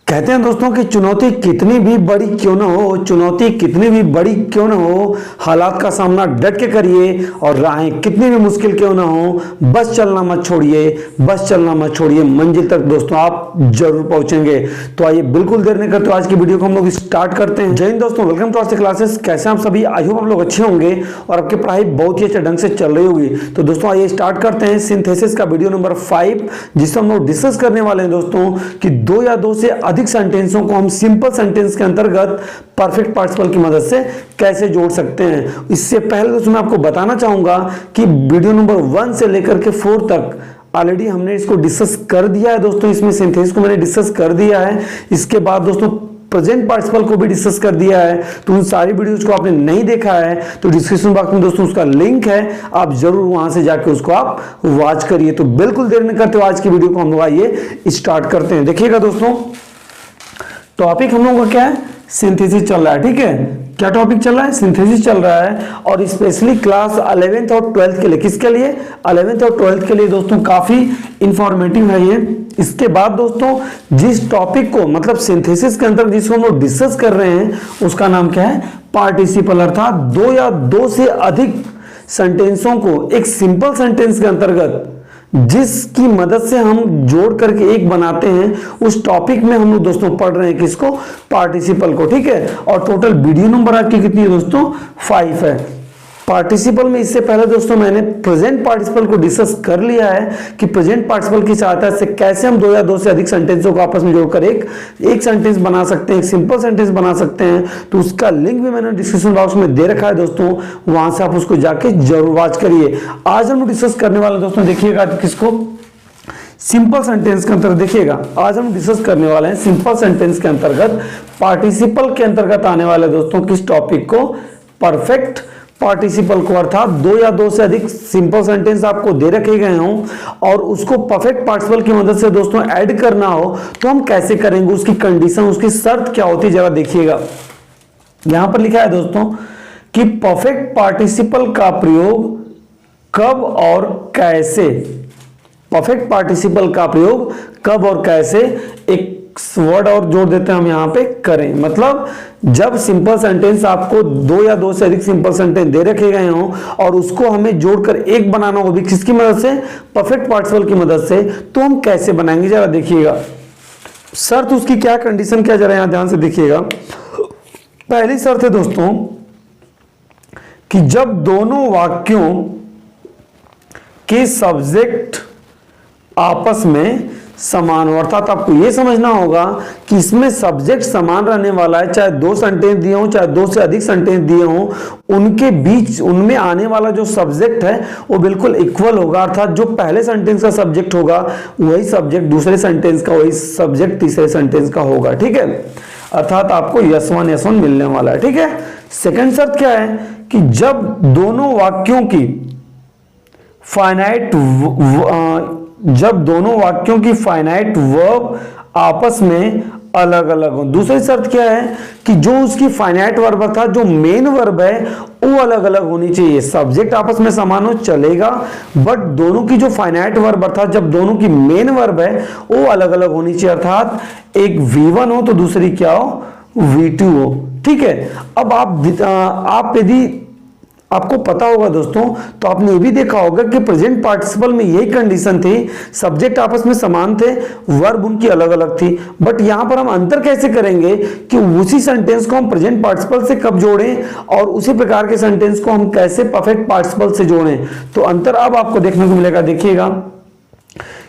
कहते हैं दोस्तों कि चुनौती कितनी भी बड़ी क्यों ना हो, चुनौती कितनी भी बड़ी क्यों ना हो, हालात का सामना डट के करिए और राहें कितनी भी मुश्किल क्यों ना हो, बस चलना मत छोड़िए, बस चलना मत छोड़िए, मंजिल तक दोस्तों आप जरूर पहुंचेंगे। तो आइए बिल्कुल देर नहीं करते आज की वीडियो को हम लोग स्टार्ट करते हैं। जय हिंद दोस्तों, वेलकम टू आवर क्लासेस। कैसे आप सभी? आई होप आप लोग अच्छे होंगे और आपकी पढ़ाई बहुत ही अच्छे ढंग से चल रही होगी। तो दोस्तों आइए स्टार्ट करते हैं सिंथेसिस का वीडियो नंबर 5, जिसमें हम लोग डिस्कस करने वाले हैं दोस्तों कि दो या दो से अधिक सेंटेंसों को हम सिंपल सेंटेंस के अंतर्गत परफेक्ट पार्टिसिपल की मदद से कैसे जोड़ सकते हैं। इससे पहले दोस्तों मैं आपको बताना चाहूंगा कि वीडियो नंबर 1 से लेकर के 4 तक ऑलरेडी हमने इसको डिस्कस कर दिया है दोस्तों। इसमें सिंथेसिस को मैंने डिस्कस कर दिया है। इसके बाद दोस्तों प्रेजेंट पार्टिसिपल को भी डिस्कस कर दिया है। तो उन सारी वीडियोस को आपने नहीं देखा है तो डिस्क्रिप्शन बॉक्स में दोस्तों उसका लिंक है, आप जरूर वहां से जाके उसको आप वॉच करिए। तो बिल्कुल देर नहीं करते हुए आज की वीडियो को हम लोग आइए स्टार्ट करते हैं। देखिएगा दोस्तों, टॉपिक हम लोगों का क्या है? सिंथेसिस चल रहा है। ठीक है, क्या टॉपिक चल रहा है? सिंथेसिस चल रहा है। और स्पेशली क्लास 11th और 12th के लिए। किसके लिए? 11th और 12th के लिए दोस्तों काफी इंफॉर्मेटिव है ये। इसके बाद दोस्तों जिस टॉपिक को मतलब सिंथेसिस के अंदर जिसको हम लोग डिस्कस कर रहे हैं उसका नाम क्या है? पार्टिसिपल। अर्थात दो या दो से अधिक सेंटेंसों को एक सिंपल सेंटेंस के अंतर्गत जिसकी मदद से हम जोड़ करके एक बनाते हैं, उस टॉपिक में हम लोग दोस्तों पढ़ रहे हैं किसको? पार्टिसिपल को। ठीक है, और टोटल वीडियो नंबर आपकी कितनी है दोस्तों? 5 है। पार्टिसिपल में इससे पहले दोस्तों मैंने प्रेजेंट पार्टिसिपल को डिस्कस कर लिया है कि प्रेजेंट पार्टिसिपल की सहायता से कैसे हम दो या दो से अधिक सेंटेंसों को आपस में जोड़कर एक सेंटेंस बना सकते हैं, एक सिंपल सेंटेंस बना सकते हैं। तो उसका लिंक भी मैंने डिस्क्रिप्शन बॉक्स में दे रखा है दोस्तों, वहां से आप उसको जाके जरूर वॉच करिए। आज हम डिस्कस करने वाले दोस्तों देखिएगा किसको? सिंपल सेंटेंस के अंतर्गत। देखिएगा आज हम डिस्कस करने वाले हैं सिंपल सेंटेंस के अंतर्गत पार्टिसिपल के अंतर्गत आने वाले दोस्तों किस टॉपिक को? परफेक्ट पार्टिसिपल को। अर्थात दो या दो से अधिक सिंपल सेंटेंस आपको दे रखे गए हों और उसको परफेक्ट पार्टिसिपल की मदद से दोस्तों ऐड करना हो तो हम कैसे करेंगे, उसकी कंडीशन, उसकी शर्त क्या होती है, जरा देखिएगा। यहां पर लिखा है दोस्तों कि परफेक्ट पार्टिसिपल का प्रयोग कब और कैसे, परफेक्ट पार्टिसिपल का प्रयोग कब और कैसे, एक वर्ड और जोड़ देते हैं हम यहां पे, करें। मतलब जब सिंपल सेंटेंस आपको दो या दो से अधिक सिंपल सेंटेंस दे रखे गए हों और उसको हमें जोड़कर एक बनाना हो भी किसकी मदद से? परफेक्ट पार्टिसिपल की मदद से, तो हम कैसे बनाएंगे जरा देखिएगा। शर्त उसकी क्या, कंडीशन क्या, जरा यहां ध्यान से देखिएगा। पहली शर्त है दोस्तों कि जब दोनों वाक्यों के सब्जेक्ट आपस में समान हो। अर्थात आपको यह समझना होगा कि इसमें सब्जेक्ट समान रहने वाला है, चाहे दो सेंटेंस दिए हों चाहे दो से अधिक सेंटेंस दिए हों, उनके बीच उनमें आने वाला जो सब्जेक्ट है वो बिल्कुल इक्वल होगा। अर्थात जो पहले सेंटेंस का सब्जेक्ट होगा वही सब्जेक्ट दूसरे सेंटेंस का, वही सब्जेक्ट तीसरे सेंटेंस का होगा। ठीक है, अर्थात आपको S1 मिलने वाला है। ठीक है, सेकंड शर्त क्या है कि जब दोनों वाक्यों की फाइनाइट वर्ब आपस में अलग अलग हो। दूसरी शर्त क्या है कि जो उसकी फाइनाइट वर्ब अर्थात जो मेन वर्ब है वो अलग अलग होनी चाहिए। सब्जेक्ट आपस में समान हो चलेगा, बट दोनों की जो फाइनाइट वर्ब अर्थात जब दोनों की मेन वर्ब है वो अलग अलग होनी चाहिए। अर्थात एक V1 हो तो दूसरी क्या हो? V2 हो। ठीक है, अब आप यदि आपको पता होगा दोस्तों तो आपने ये भी देखा होगा कि प्रेजेंट पार्टिसिपल में यही कंडीशन थी, सब्जेक्ट आपस में समान थे, वर्ब उनकी अलग अलग थी। बट यहां पर हम अंतर कैसे करेंगे कि उसी सेंटेंस को हम प्रेजेंट पार्टिसिपल से कब जोड़ें और उसी प्रकार के सेंटेंस को हम कैसे परफेक्ट पार्टिसिपल से जोड़ें। तो अंतर अब आपको देखने को मिलेगा। देखिएगा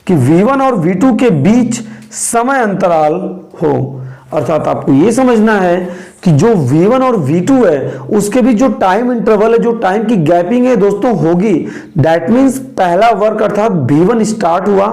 कि V1 और V2 के बीच समय अंतराल हो। अर्थात आपको यह समझना है कि जो V1 और V2 है उसके बीच जो टाइम इंटरवल है, जो टाइम की गैपिंग है दोस्तों होगी। दैट मीन्स पहला वर्क अर्थात V1 स्टार्ट हुआ,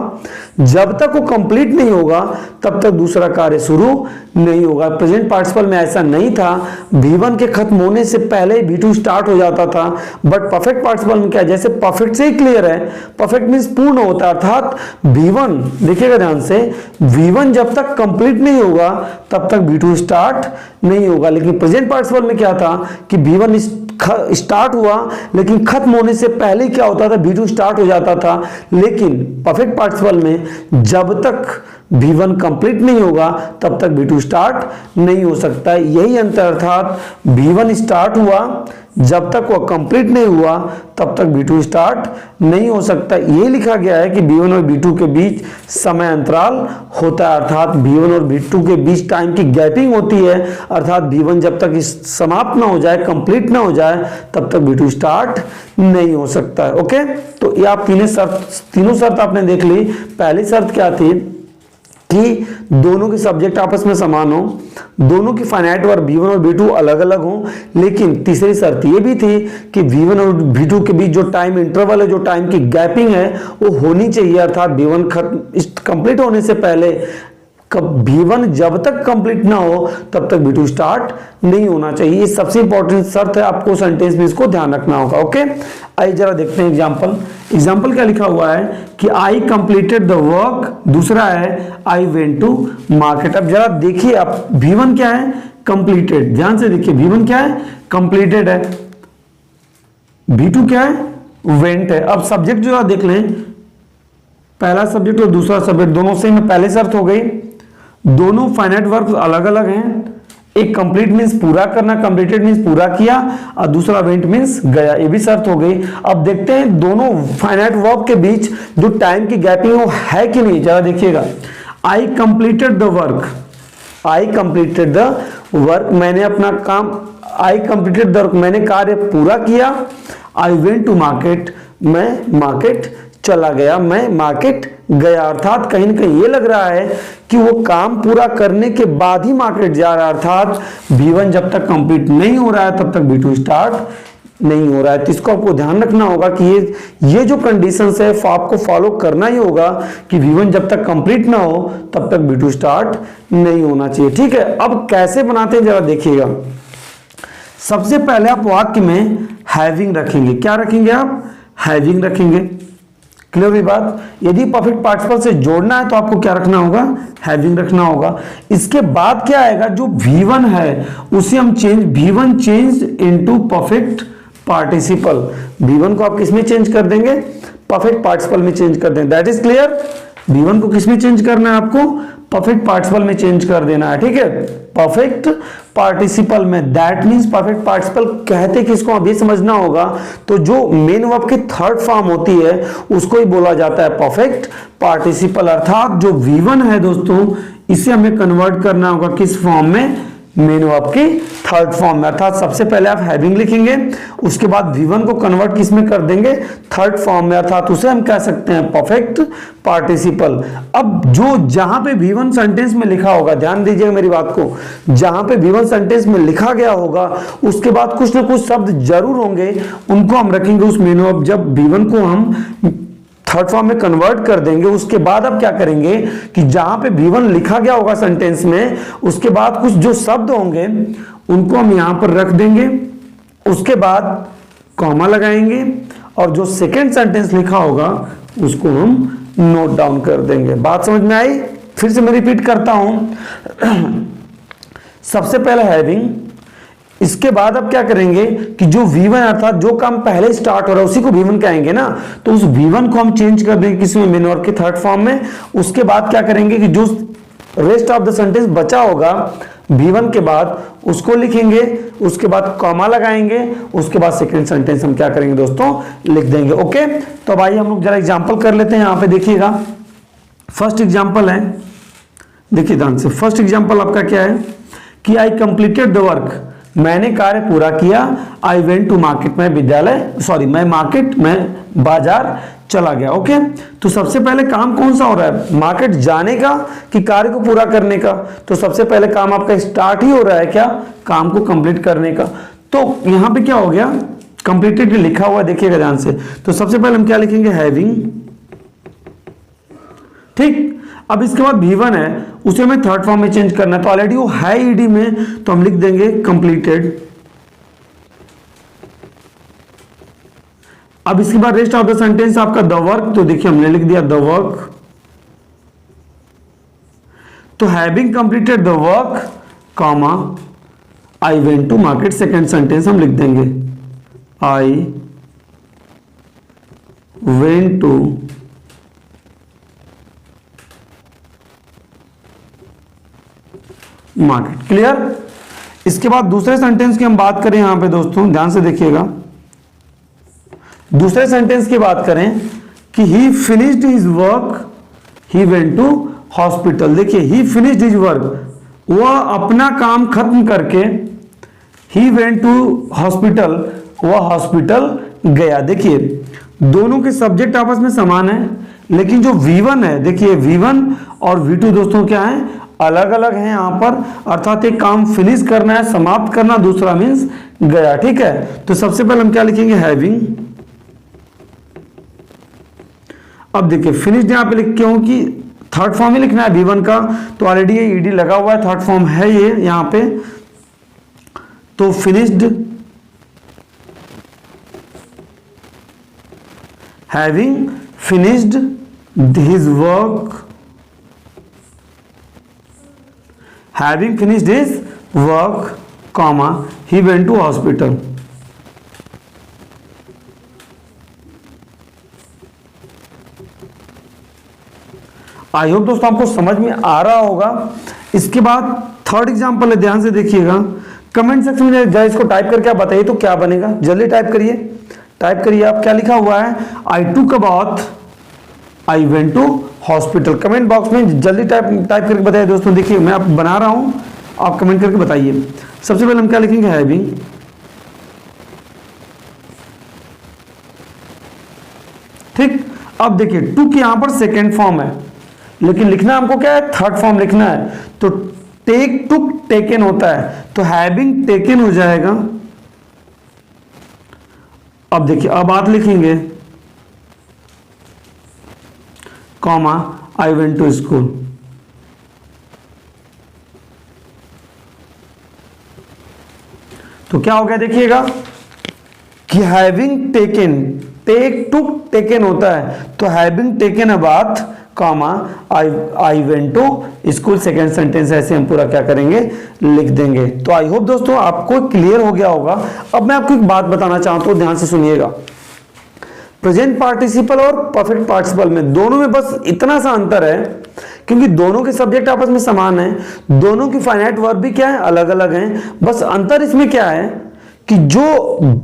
जब तक वो कंप्लीट नहीं होगा तब तक दूसरा कार्य शुरू नहीं होगा। प्रेजेंट पार्टिसिपल में ऐसा नहीं था, V1 के खत्म होने से पहले ही V2 स्टार्ट हो जाता था। बट परफेक्ट पार्टिसिपल में क्या है, जैसे परफेक्ट से ही क्लियर है, परफेक्ट मीन्स पूर्ण होता है। अर्थात V1, देखिएगा ध्यान से, V1 जब तक कंप्लीट नहीं होगा तब तक V2 स्टार्ट नहीं होगा। लेकिन प्रेजेंट पार्टिसिपल में क्या था कि V1 स्टार्ट हुआ, लेकिन खत्म होने से पहले क्या होता था, V2 स्टार्ट हो जाता था। लेकिन परफेक्ट पार्टिसिपल में जब तक V1 कंप्लीट नहीं होगा तब तक V2 स्टार्ट नहीं हो सकता। यही अंतर, अर्थात V1 स्टार्ट हुआ, जब तक वह कंप्लीट नहीं हुआ तब तक V2 स्टार्ट नहीं हो सकता। ये लिखा गया है कि V1 और V2 के बीच समय अंतराल होता है, अर्थात V1 और V2 के बीच टाइम की गैपिंग होती है, अर्थात V1 जब तक समाप्त ना हो जाए, कंप्लीट ना हो जाए, तब तक V2 स्टार्ट नहीं हो सकता है। ओके, तो ये आप तीनों शर्त आपने देख ली। पहली शर्त क्या थी कि दोनों के सब्जेक्ट आपस में समान हो, दोनों की फाइनाइट वर्ब V1 और V2 अलग अलग हो। लेकिन तीसरी शर्त ये भी थी कि V1 और V2 के बीच जो टाइम इंटरवल है, जो टाइम की गैपिंग है, वो होनी चाहिए, अर्थात V1 कंप्लीट होने से पहले V1 जब तक कंप्लीट ना हो तब तक V2 स्टार्ट नहीं होना चाहिए। ये सबसे इंपॉर्टेंट शर्त है, आपको सेंटेंस में इसको ध्यान रखना होगा। ओके, आइए जरा देखते हैं एग्जाम्पल क्या लिखा हुआ है कि आई कंप्लीटेड द वर्क, दूसरा है आई वेंट टू मार्केट। अब जरा देखिए आप, V1 क्या है, कंप्लीटेड, ध्यान से देखिए, V1 क्या है, कंप्लीटेड है, V2 क्या है, वेंट है। अब सब्जेक्ट जो आप देख लें, पहला सब्जेक्ट और दूसरा सब्जेक्ट दोनों सेम है, पहले शर्त हो गई। दोनों फाइनाइट वर्ब अलग अलग हैं, एक कंप्लीट मींस पूरा करना, कंप्लीटेड मींस पूरा किया, और दूसरा वेंट मींस गया, ये भी शर्त हो गई। अब देखते हैं दोनों फाइनाइट वर्ब के बीच जो टाइम की गैपिंग वो है कि नहीं, जरा देखिएगा। I completed the work, I completed the work, मैंने अपना काम, आई कंप्लीटेड द वर्क, मैंने कार्य पूरा किया। आई वेंट टू मार्केट, मैं मार्केट चला गया, मैं मार्केट गया, अर्थात कहीं ना कहीं ये लग रहा है कि वो काम पूरा करने के बाद ही मार्केट जा रहा है, अर्थात V1 जब तक कंप्लीट नहीं हो रहा है तब तक V2 स्टार्ट नहीं हो रहा है। तो इसको आपको ध्यान रखना होगा कि ये जो कंडीशंस है आपको फॉलो करना ही होगा कि V1 जब तक कंप्लीट ना हो तब तक V2 स्टार्ट नहीं होना चाहिए। ठीक है, अब कैसे बनाते हैं जरा देखिएगा। सबसे पहले आप वाक्य में हैविंग रखेंगे, क्या रखेंगे आप, हैविंग रखेंगे। क्लियर हुई बात। यदि परफेक्ट पार्टिसिपल से जोड़ना है तो आपको क्या रखना होगा, हैविंग रखना होगा। इसके बाद क्या आएगा, जो V1 है उसे हम V1 change into perfect participle. V1 को आप किस में चेंज कर देंगे, परफेक्ट पार्टिसिपल में चेंज कर देंगे। That is clear. V1 को किस में चेंज करना है, आपको परफेक्ट पार्टिसिपल में चेंज कर देना है। ठीक है, परफेक्ट पार्टिसिपल में, दैट मींस परफेक्ट पार्टिसिपल कहते किसको, अब ये समझना होगा। तो जो मेन वर्ब की थर्ड फॉर्म होती है उसको ही बोला जाता है परफेक्ट पार्टिसिपल, अर्थात जो V1 है दोस्तों इसे हमें कन्वर्ट करना होगा किस फॉर्म में, मेन वर्ब की थर्ड फॉर्म में। अर्थात सबसे पहले आप हैविंग लिखेंगे, उसके बाद V1 को कन्वर्ट किस में कर देंगे, थर्ड फॉर्म में, अर्थात उसे हम कह सकते हैं परफेक्ट पार्टिसिपल। अब जो जहां पे V1 सेंटेंस में लिखा होगा, ध्यान दीजिएगा मेरी बात को, जहां पे V1 सेंटेंस में लिखा गया होगा उसके बाद कुछ ना कुछ शब्द जरूर होंगे, उनको हम रखेंगे उस मेन वर्ब। जब V1 को हम थर्ड फॉर्म में कन्वर्ट कर देंगे उसके बाद अब क्या करेंगे कि जहां पे V1 लिखा गया होगा सेंटेंस में, उसके बाद कुछ जो शब्द होंगे उनको हम यहां पर रख देंगे, उसके बाद कॉमा लगाएंगे और जो सेकंड सेंटेंस लिखा होगा उसको हम नोट डाउन कर देंगे। बात समझ में आई? फिर से मैं रिपीट करता हूं। सबसे पहले हैविंग, इसके बाद अब क्या करेंगे कि जो V1 अर्थात जो काम पहले स्टार्ट हो रहा है उसी को V1 कहेंगे ना, तो उस V1 को हम चेंज कर देंगे किसमें, मेन वर्ब के थर्ड फॉर्म में। उसके बाद क्या करेंगे कि जो रेस्ट ऑफ द सेंटेंस बचा होगा V1 के बाद उसको लिखेंगे, उसके बाद कॉमा लगाएंगे, उसके बाद सेकंड सेंटेंस हम क्या करेंगे दोस्तों, लिख देंगे। ओके, तो अब आइए हम लोग जरा एग्जांपल कर लेते हैं। यहां पे देखिएगा फर्स्ट एग्जांपल है, देखिए ध्यान से। फर्स्ट एग्जांपल आपका क्या है कि आई कंप्लीटेड द वर्क, मैंने कार्य पूरा किया। आई वेंट टू मार्केट, मैं मार्केट में बाजार चला गया। ओके, तो सबसे पहले काम कौन सा हो रहा है, मार्केट जाने का कि कार्य को पूरा करने का? तो सबसे पहले काम आपका स्टार्ट ही हो रहा है, क्या, काम को कंप्लीट करने का। तो यहां पे क्या हो गया, कंप्लीटेड लिखा हुआ, देखिएगा ध्यान से। तो सबसे पहले हम क्या लिखेंगे, हैविंग। ठीक, अब इसके बाद V1 है उसे हमें थर्ड फॉर्म में चेंज करना है, तो ऑलरेडी वो है ईडी में, तो हम लिख देंगे कंप्लीटेड। अब इसके बाद रेस्ट ऑफ द सेंटेंस आपका द वर्क, तो देखिए हमने लिख दिया द वर्क। तो having completed the work comma I went to market, second sentence हम लिख देंगे। I went to market. Clear. इसके बाद दूसरे सेंटेंस की हम बात करें, यहां पे दोस्तों ध्यान से देखिएगा, दूसरे सेंटेंस की बात करें कि he finished his work, he went to hospital. देखिए ही फिनिश्ड हिज वर्क, वह अपना काम खत्म करके, ही वेंट टू हॉस्पिटल, वह हॉस्पिटल गया। देखिए दोनों के सब्जेक्ट आपस में समान है, लेकिन जो V1 है, देखिए V1 और V2 दोस्तों क्या है, अलग अलग हैं यहां पर। अर्थात एक काम फिनिश करना है, समाप्त करना, दूसरा मीन्स गया। ठीक है, तो सबसे पहले हम क्या लिखेंगे, हैविंग। अब देखिए फिनिश्ड यहां पे लिख, क्योंकि थर्ड फॉर्म ही लिखना है V1 का, तो ऑलरेडी ये ईडी लगा हुआ है, थर्ड फॉर्म है ये यहां पे। तो finished, having finished his work, having finished his work, comma he went to hospital. I hope दोस्तों आपको समझ में आ रहा होगा। इसके बाद थर्ड एग्जांपल है, ध्यान से देखिएगा। कमेंट सेक्शन में जाए, इसको टाइप करके आप बताइए तो क्या बनेगा, जल्दी टाइप करिए, टाइप करिए आप। क्या लिखा हुआ है, I took a bath, I went to hospital. Comment box में जल्दी टाइप करके बताइए दोस्तों। देखिए मैं आप बना रहा हूं, आप कमेंट करके बताइए। सबसे पहले हम क्या लिखेंगे, हैविंग, ठीक। अब देखिए टूक यहां पर सेकेंड फॉर्म है, लेकिन लिखना हमको क्या है, थर्ड फॉर्म लिखना है। तो टेक टुक टेकन होता है, तो हैविंग टेकन हो जाएगा। अब देखिए अब बात लिखेंगे, comma I went to school. तो क्या हो गया देखिएगा कि having taken, take took taken होता है, तो having taken a bath, comma I went to school, second sentence. ऐसे हम पूरा क्या करेंगे, लिख देंगे। तो आई होप दोस्तों आपको क्लियर हो गया होगा। अब मैं आपको एक बात बताना चाहता हूं, ध्यान से सुनिएगा। प्रेजेंट पार्टिसिपल और परफेक्ट पार्टिसिपल में, दोनों में बस इतना सा अंतर है, क्योंकि दोनों के सब्जेक्ट आपस में समान है, दोनों की फाइनाइट वर्ब भी क्या है, अलग अलग हैं। बस अंतर इसमें क्या है कि जो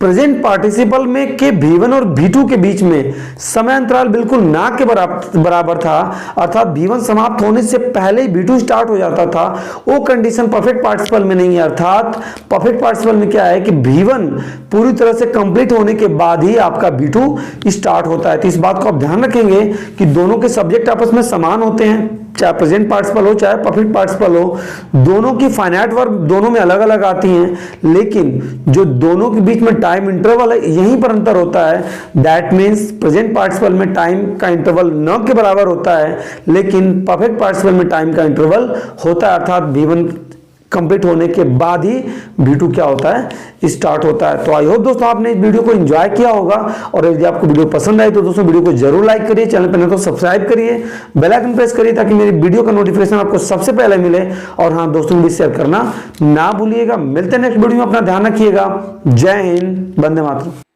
प्रेजेंट पार्टिसिपल में के V1 और V2 के बीच में समय अंतराल बिल्कुल ना के बराबर था, अर्थात V1 समाप्त होने से पहले ही V2 स्टार्ट हो जाता था, वो कंडीशन परफेक्ट पार्टिसिपल में नहीं है। अर्थात परफेक्ट पार्टिसिपल में क्या है कि V1 पूरी तरह से कंप्लीट होने के बाद ही आपका V2 स्टार्ट होता है। तो इस बात को आप ध्यान रखेंगे कि दोनों के सब्जेक्ट आपस में समान होते हैं, चाहे प्रेजेंट पार्टिसिपल हो चाहे परफेक्ट पार्टिसिपल हो, दोनों की फाइनाइट वर्ब दोनों में अलग अलग आती हैं, लेकिन जो दोनों के बीच में टाइम इंटरवल है यहीं पर अंतर होता है। दैट मीन्स प्रेजेंट पार्टिसिपल में टाइम का इंटरवल न के बराबर होता है, लेकिन परफेक्ट पार्टिसिपल में टाइम का इंटरवल होता है, अर्थात V1 कंप्लीट होने के बाद ही V2 क्या होता है, स्टार्ट होता है। तो आई होप दोस्तों आपने इस वीडियो को एंजॉय किया होगा, और यदि आपको वीडियो पसंद आए तो दोस्तों वीडियो को जरूर लाइक करिए, चैनल पर नए तो सब्सक्राइब करिए, बेल आइकन प्रेस करिए ताकि मेरी वीडियो का नोटिफिकेशन आपको सबसे पहले मिले। और हाँ दोस्तों भी शेयर करना ना भूलिएगा। मिलते हैं नेक्स्ट वीडियो में, अपना ध्यान रखिएगा। जय हिंद, वंदे मातरम।